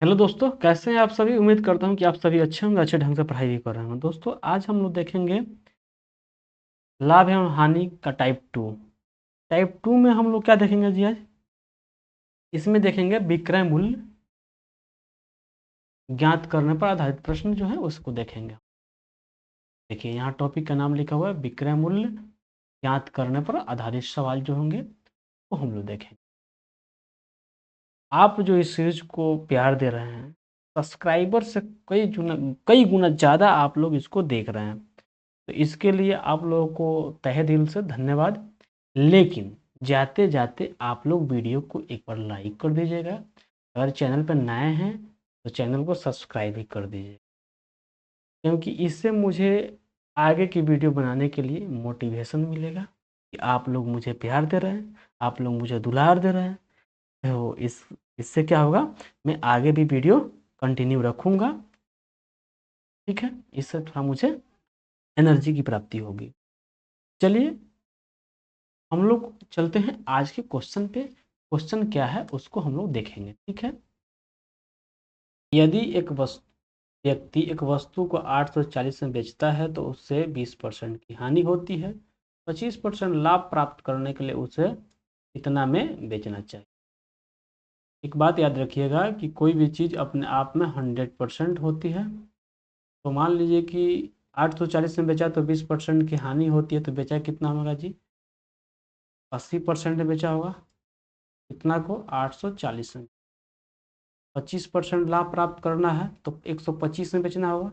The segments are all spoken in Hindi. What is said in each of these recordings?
हेलो दोस्तों, कैसे हैं आप सभी। उम्मीद करता हूं कि आप सभी अच्छे होंगे, अच्छे ढंग से पढ़ाई भी कर रहे होंगे। दोस्तों, आज हम लोग देखेंगे लाभ एवं हानि का टाइप टू में हम लोग क्या देखेंगे जी आज। इसमें देखेंगे विक्रय मूल्य ज्ञात करने पर आधारित प्रश्न जो है उसको देखेंगे। देखिए, यहाँ टॉपिक का नाम लिखा हुआ है विक्रय मूल्य ज्ञात करने पर आधारित सवाल जो होंगे वो हम लोग देखेंगे। आप जो इस सीरीज को प्यार दे रहे हैं, सब्सक्राइबर से कई गुना ज़्यादा आप लोग इसको देख रहे हैं, तो इसके लिए आप लोगों को तहे दिल से धन्यवाद। लेकिन जाते जाते आप लोग वीडियो को एक बार लाइक कर दीजिएगा। अगर चैनल पर नए हैं तो चैनल को सब्सक्राइब भी कर दीजिए, क्योंकि इससे मुझे आगे की वीडियो बनाने के लिए मोटिवेशन मिलेगा कि आप लोग मुझे प्यार दे रहे हैं, आप लोग मुझे दुलार दे रहे हैं। तो इससे क्या होगा, मैं आगे भी वीडियो कंटिन्यू रखूँगा। ठीक है, इससे थोड़ा मुझे एनर्जी की प्राप्ति होगी। चलिए, हम लोग चलते हैं आज के क्वेश्चन पे। क्वेश्चन क्या है उसको हम लोग देखेंगे। ठीक है, यदि व्यक्ति एक वस्तु को 840 में बेचता है तो उससे 20% की हानि होती है। 25% लाभ प्राप्त करने के लिए उसे कितना में बेचना चाहिए। एक बात याद रखिएगा कि कोई भी चीज़ अपने आप में 100% होती है। तो मान लीजिए कि 840 में बेचा तो 20% की हानि होती है, तो बेचा कितना होगा जी, 80% बेचा होगा। कितना को, 840 में। 25% लाभ प्राप्त करना है तो 125 में बेचना होगा।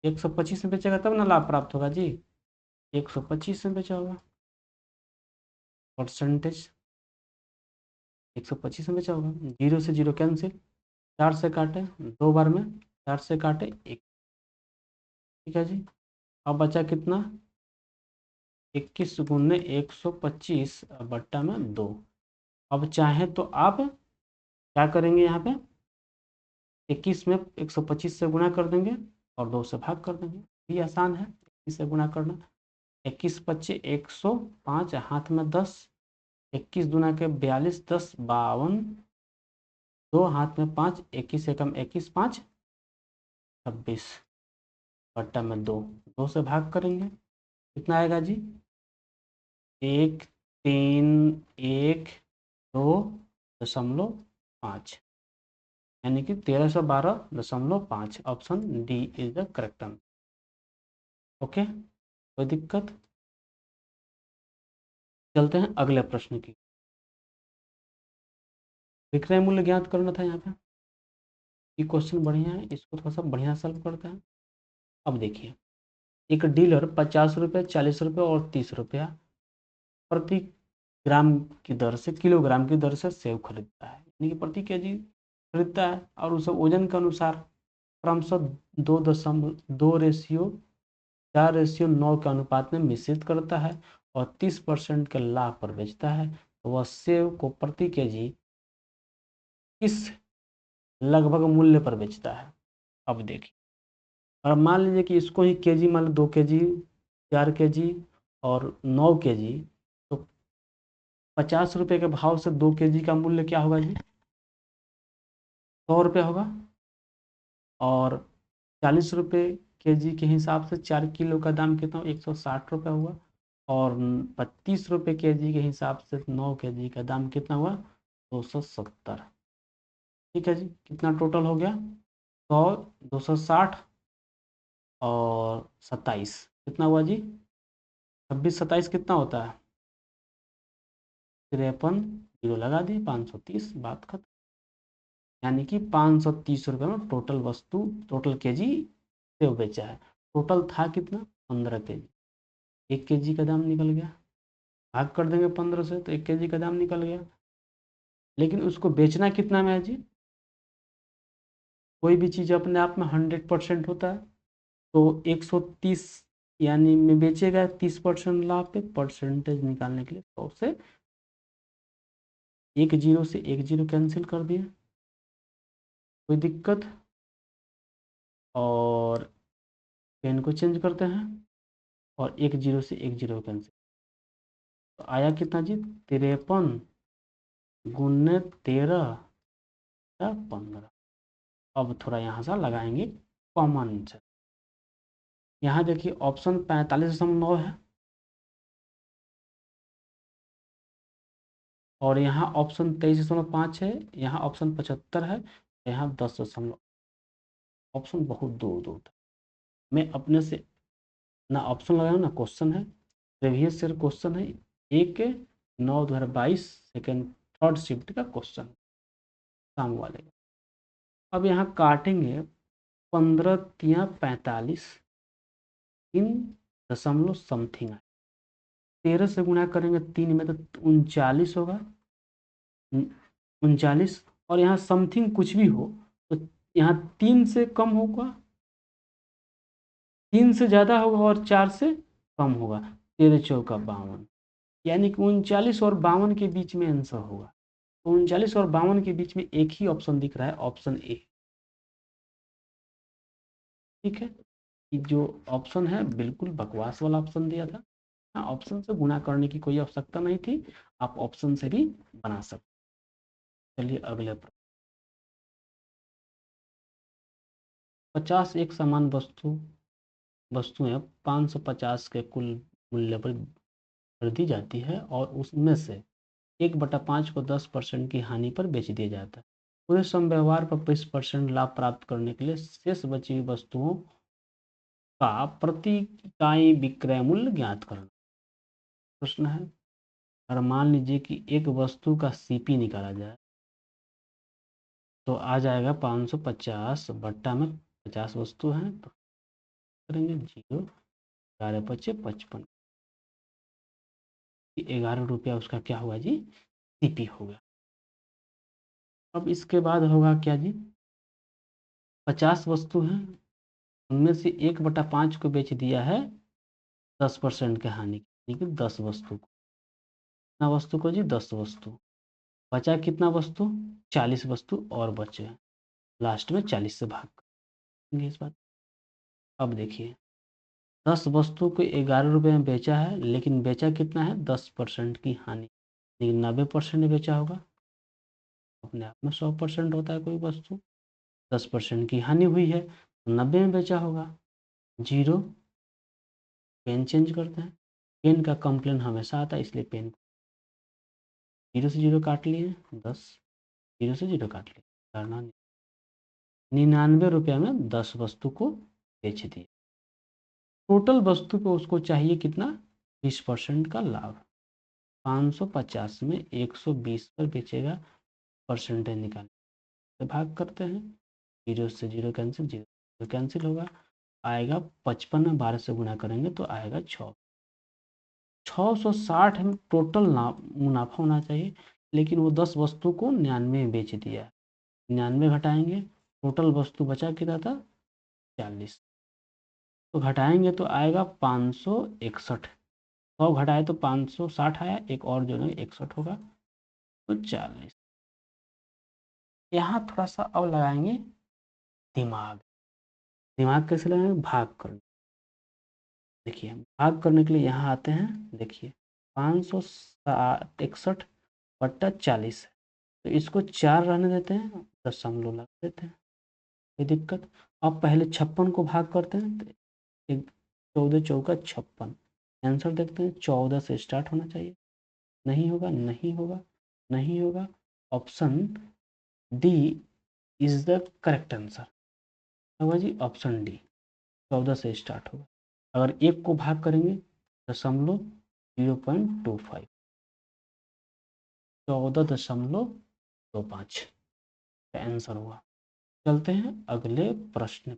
125 में बेचेगा तब ना लाभ प्राप्त होगा जी। 125 में बेचा होगा। परसेंटेज 125 में बेचा होगा। जीरो से जीरो कैंसिल, 4 से काटे 2 बार में, 4 से काटे 1। ठीक है जी। अब बचा कितना, 21 गुने 125 बट्टा में 2। अब चाहे तो आप क्या करेंगे, यहाँ पे 21 में 125 से गुणा कर देंगे और 2 से भाग कर देंगे। ये आसान है, 21 से गुणा करना। 21 पच्चे 105, हाथ में 10, 21 दूना के 42, 10 52, 2 हाथ में 5, 21 एकम 21, 5 26 बट्टा में 2। 2 से भाग करेंगे, कितना आएगा जी, 1 3 1 2.5, यानी कि 1312.5। Option D is the correct answer. Okay, कोई दिक्कत। चलते हैं अगले प्रश्न की। विक्रय मूल्य ज्ञात करना था यहाँ पे। ये क्वेश्चन बढ़िया है, इसको थोड़ा सा बढ़िया सॉल्व करते हैं। अब देखिए, एक डीलर 50 रुपये, 40 रुपये और 30 रुपया प्रति ग्राम की दर से, किलोग्राम की दर से सेव खरीदता है, यानी कि प्रति केजी खरीदता है, और उसे वजन के अनुसार क्रमशः 2.4:9 के अनुपात में मिश्रित करता है और 30% के लाभ पर बेचता है, तो वह सेव को प्रति केजी किस लगभग मूल्य पर बेचता है। अब देखिए, और मान लीजिए कि इसको ही केजी, मान लो 2 केजी, 4 केजी और 9 केजी, तो 50 रुपये के भाव से 2 केजी का मूल्य क्या होगा जी, 100 रुपये होगा। और 40 रुपये केजी के हिसाब से 4 किलो का दाम कितना, 160 रुपये हुआ। और 32 रुपये केजी के हिसाब से 9 केजी का दाम कितना हुआ, 270। ठीक है जी, कितना टोटल हो गया, 100, 260 और 27, कितना हुआ जी, 26 27 कितना होता है, 53। जीरो लगा दिए, 530, बात खत्म। यानी कि 530 रुपये में टोटल वस्तु, टोटल केजी सेव बेचा है। टोटल था कितना, 15 केजी। 1 केजी का दाम निकल गया, भाग कर देंगे 15 से तो 1 केजी का दाम निकल गया। लेकिन उसको बेचना कितना में है जी, कोई भी चीज़ अपने आप में 100% होता है, तो 130 यानी में बेचेगा 30% लाभ पे। परसेंटेज निकालने के लिए 100 से एक जीरो से एक जीरो कैंसिल कर दिए, कोई दिक्कत। और पेन को चेंज करते हैं और एक जीरो से एक जीरो कैंसिल, तो आया कितना जी, 53 गुने 13 या 15। अब थोड़ा यहाँ से लगाएंगे कॉमन से। यहाँ देखिए ऑप्शन 45.9 है और यहाँ ऑप्शन 23.5 है, यहाँ ऑप्शन 75 है, यहाँ 10 ऑप्शन बहुत दूर दूर था। मैं अपने से ना ऑप्शन लगाया ना क्वेश्चन है, प्रीवियस ईयर क्वेश्चन है, 1/9/2022 सेकेंड थर्ड शिफ्ट का क्वेश्चन शाम वाले का। अब यहाँ काटेंगे 15×45 3 दशमलव समथिंग है, 13 से गुणा करेंगे 3 में तो 39 होगा, 39। और यहाँ समथिंग कुछ भी हो तो यहाँ 3 से कम होगा, 3 से ज़्यादा होगा और 4 से कम होगा। 13 चौका 52, यानी कि 39 और 52 के बीच में आंसर होगा। 39 और 52 के बीच में एक ही ऑप्शन दिख रहा है, ऑप्शन ए। ठीक है, कि जो ऑप्शन है बिल्कुल बकवास वाला ऑप्शन दिया था। हाँ, ऑप्शन से गुणा करने की कोई आवश्यकता नहीं थी, आप ऑप्शन से भी बना सकते। चलिए अगले प्रश्न। 50 एक समान वस्तुएं 550 के कुल मूल्य पर खरीदी जाती है और उसमें से 1/5 को 10% की हानि पर बेच दिया जाता है। पूरे सम व्यवहार पर 20% लाभ प्राप्त करने के लिए शेष बची हुई वस्तुओं का प्रति इकाई विक्रय मूल्य ज्ञात करना। प्रश्न है, अगर मान लीजिए कि एक वस्तु का सीपी निकाला जाए तो आ जाएगा 550 बट्टा में 50 वस्तु हैं तो करेंगे 0, 11×5 = 55, 11 रुपया उसका क्या हुआ जी, सीपी होगा। अब इसके बाद होगा क्या जी, 50 वस्तु हैं, उनमें से 1/5 को बेच दिया है 10% के हानि की, यानी कि 10 वस्तु को। कितना वस्तु को जी, 10 वस्तु। बचा कितना वस्तु, 40 वस्तु और बचे। लास्ट में 40 से भाग करेंगे इस बात। अब देखिए 10 वस्तु को 11 रुपये में बेचा है, लेकिन बेचा कितना है, 10% की हानि, लेकिन 90% बेचा होगा। अपने आप में 100% होता है कोई वस्तु, 10% की हानि हुई है तो 90 में बेचा होगा। 0, पेन चेंज करते हैं, पेन का कंप्लेन हमेशा आता है इसलिए पेन 0 से 0 काट लिए, 10, 0 से 0 काट लिए, 99 रुपये में 10 वस्तु को बेच दिए। टोटल वस्तु पे उसको चाहिए कितना, 20% का लाभ। 550 में 120 पर बेचेगा, परसेंटेज निकाल तो भाग करते हैं, 0 से 0 कैंसिल, 0 कैंसिल होगा, आएगा 55 में 12 से गुणा करेंगे तो आएगा 660 में टोटल मुनाफा होना चाहिए, लेकिन वो 10 वस्तु को 99 में बेच दिया। 99 घटाएंगे, टोटल वस्तु बचा कितना था, 40, तो घटाएंगे तो आएगा 561। 100 घटाए तो 560 आया, एक और जो है 61 होगा तो 40। यहाँ थोड़ा सा अब लगाएंगे दिमाग। दिमाग कैसे लगाएंगे, भाग कर। देखिए भाग करने के लिए यहाँ आते हैं, देखिए 561/40 है, तो इसको 4 रहने देते हैं, दशमलव लगा देते हैं, कोई दिक्कत। अब पहले 56 को भाग करते हैं तो 14 चौका 56, आंसर देखते हैं, 14 से स्टार्ट होना चाहिए, नहीं होगा, नहीं होगा, नहीं होगा। Option D is the correct answer होगा जी, ऑप्शन डी, 14 से स्टार्ट होगा। अगर एक को भाग करेंगे, दशमलव 0.25, 14.25 का आंसर हुआ। चलते हैं अगले प्रश्न।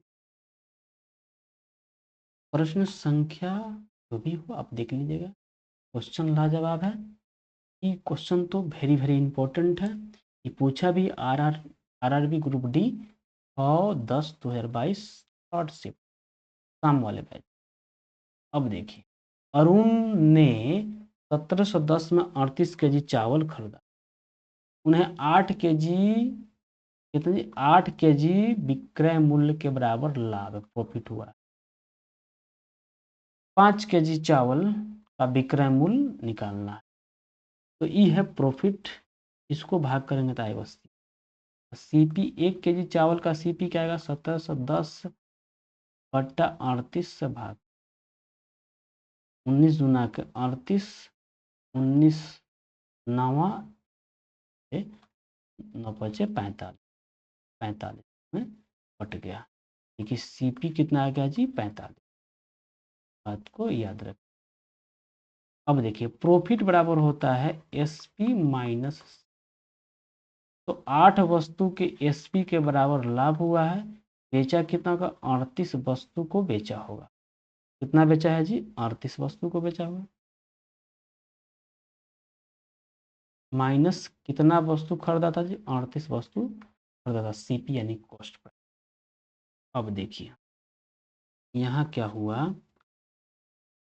प्रश्न संख्या जो भी हो आप देख लीजिएगा, क्वेश्चन लाजवाब है। ये क्वेश्चन तो वेरी वेरी इंपॉर्टेंट है। ये पूछा भी आरआरबी ग्रुप डी और 10/2022 थर्ड शिफ्ट शाम वाले बैच। अब देखिए, अरुण ने 1710 में 38 kg चावल खरीदा, उन्हें 8 kg, कितने, 8 kg विक्रय मूल्य के बराबर लाभ प्रॉफिट हुआ। 5 kg चावल का विक्रय मूल्य निकालना है, तो ये है प्रॉफिट, इसको भाग करेंगे तो आएगा 80। सीपी 1 केजी चावल का सीपी क्या आएगा 1710/38 से भाग 19 दूना के 38 19 नवा 9 5 45 45 में कट गया। देखिए सीपी कितना आ गया जी 45। बात को याद रखें। अब देखिए प्रॉफिट बराबर होता है एसपी माइनस, तो 8 वस्तु के एसपी के बराबर लाभ हुआ है। बेचा कितना का 38 वस्तु को बेचा होगा। कितना बेचा है जी 38 वस्तु को बेचा हुआ। माइनस कितना वस्तु खरीदा था जी 38 वस्तु खरीदा था, सीपी यानी कॉस्ट पर। अब देखिए यहाँ क्या हुआ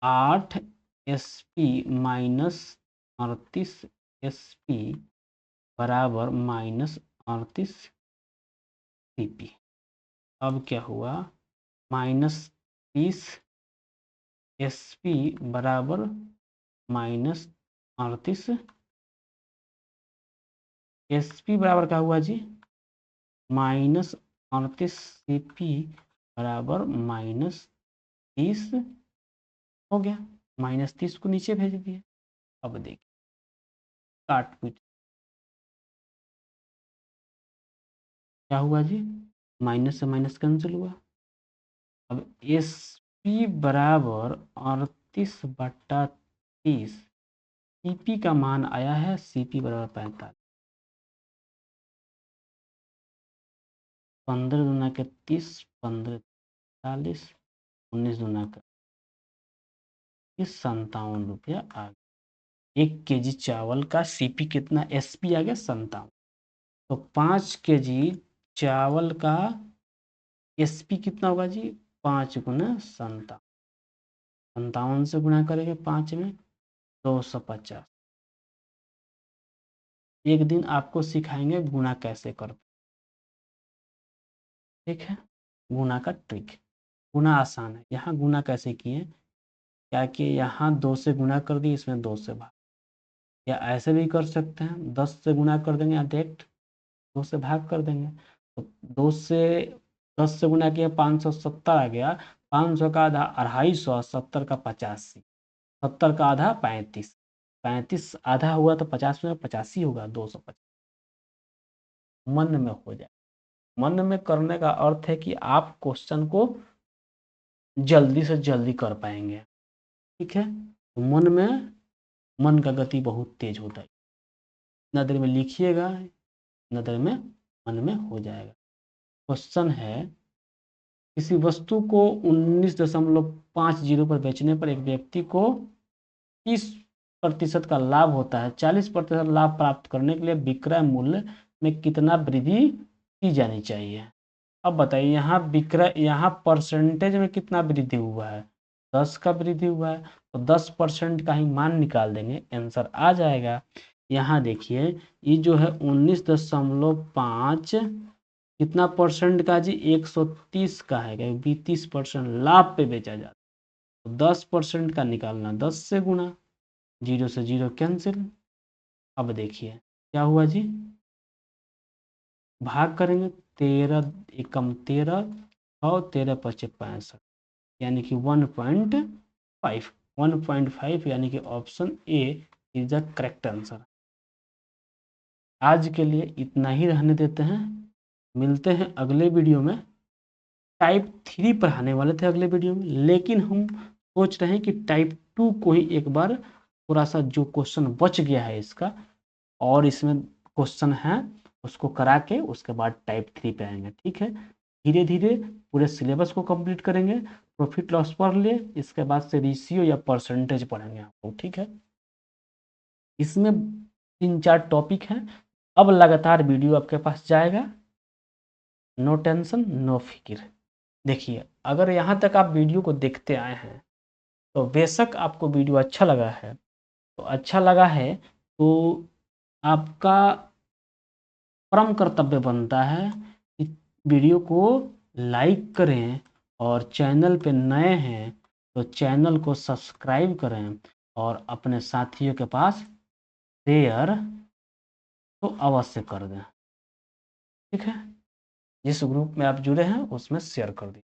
8 एसपी माइनस 38 एसपी बराबर माइनस 38 सीपी। अब क्या हुआ माइनस 30 एसपी बराबर माइनस 38 एसपी बराबर क्या हुआ जी माइनस 38 सीपी बराबर माइनस 30 हो गया। माइनस 30 को नीचे भेज दिए। अब देखिए काट पीट क्या हुआ जी माइनस से माइनस कैंसिल हुआ। अब एस पी बराबर 38/30 सीपी का मान आया है सीपी बराबर 45। 15 दूना के 30 15 40 19 दूना का 57 रुपया आ गया। 1 केजी चावल का सीपी कितना एसपी आ गया 57। तो 5 केजी चावल का एसपी कितना होगा जी 5 गुना 57। 57 से गुना करेंगे 5 में 250। एक दिन आपको सिखाएंगे गुना कैसे करते। ठीक है गुना का ट्रिक। गुना आसान है। यहाँ गुना कैसे किए क्या कि यहाँ 2 से गुना कर दिए इसमें 2 से भाग, या ऐसे भी कर सकते हैं 10 से गुना कर देंगे या डायरेक्ट 2 से भाग कर देंगे। तो 2 से 10 से गुना किया 570 आ गया। 500 का आधा 250, 70 का 85, 70 का आधा 35, 35 आधा हुआ तो 50 में 85 होगा 250। मन में हो जाए। मन में करने का अर्थ है कि आप क्वेश्चन को जल्दी से जल्दी कर पाएंगे। ठीक है तो मन का गति बहुत तेज होता है। इतना देर में लिखिएगा इतना देर में मन में हो जाएगा। क्वेश्चन है किसी वस्तु को 19.50 पर बेचने पर एक व्यक्ति को 30% का लाभ होता है। 40% लाभ प्राप्त करने के लिए विक्रय मूल्य में कितना वृद्धि की जानी चाहिए। अब बताइए यहाँ विक्रय यहाँ परसेंटेज में कितना वृद्धि हुआ है 10 का वृद्धि हुआ है। तो 10% का ही मान निकाल देंगे आंसर आ जाएगा। यहाँ देखिए ये जो है 19.5 कितना परसेंट का जी 130 का है क्योंकि 30% लाभ पे बेचा जाता है। तो 10% का निकालना 10 से गुना 0 से 0 कैंसिल। अब देखिए क्या हुआ जी भाग करेंगे 13 एकम 13 और 13 पचे 65 यानी कि 1.5 1.5 यानी कि option A is the correct answer. आज के लिए इतना ही रहने देते हैं। मिलते हैं अगले वीडियो में। टाइप 3 पढ़ाने वाले थे अगले वीडियो में लेकिन हम सोच रहे हैं कि टाइप 2 को ही एक बार थोड़ा सा जो क्वेश्चन बच गया है इसका और इसमें क्वेश्चन है उसको करा के उसके बाद टाइप 3 पे आएंगे। ठीक है धीरे धीरे पूरे सिलेबस को कंप्लीट करेंगे। प्रॉफिट लॉस पढ़ लिए इसके बाद से रेशियो या परसेंटेज पढ़ेंगे आपको। ठीक है इसमें 3-4 टॉपिक हैं। अब लगातार वीडियो आपके पास जाएगा। नो टेंशन नो फिक्र। देखिए अगर यहाँ तक आप वीडियो को देखते आए हैं तो बेशक आपको वीडियो अच्छा लगा है तो अच्छा लगा है तो आपका परम कर्तव्य बनता है कि वीडियो को लाइक करें और चैनल पे नए हैं तो चैनल को सब्सक्राइब करें और अपने साथियों के पास शेयर तो अवश्य कर दें। ठीक है, जिस ग्रुप में आप जुड़े हैं उसमें शेयर कर दीजिए।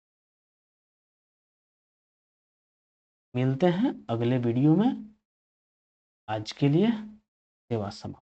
मिलते हैं अगले वीडियो में। आज के लिए सेवा समाप्त।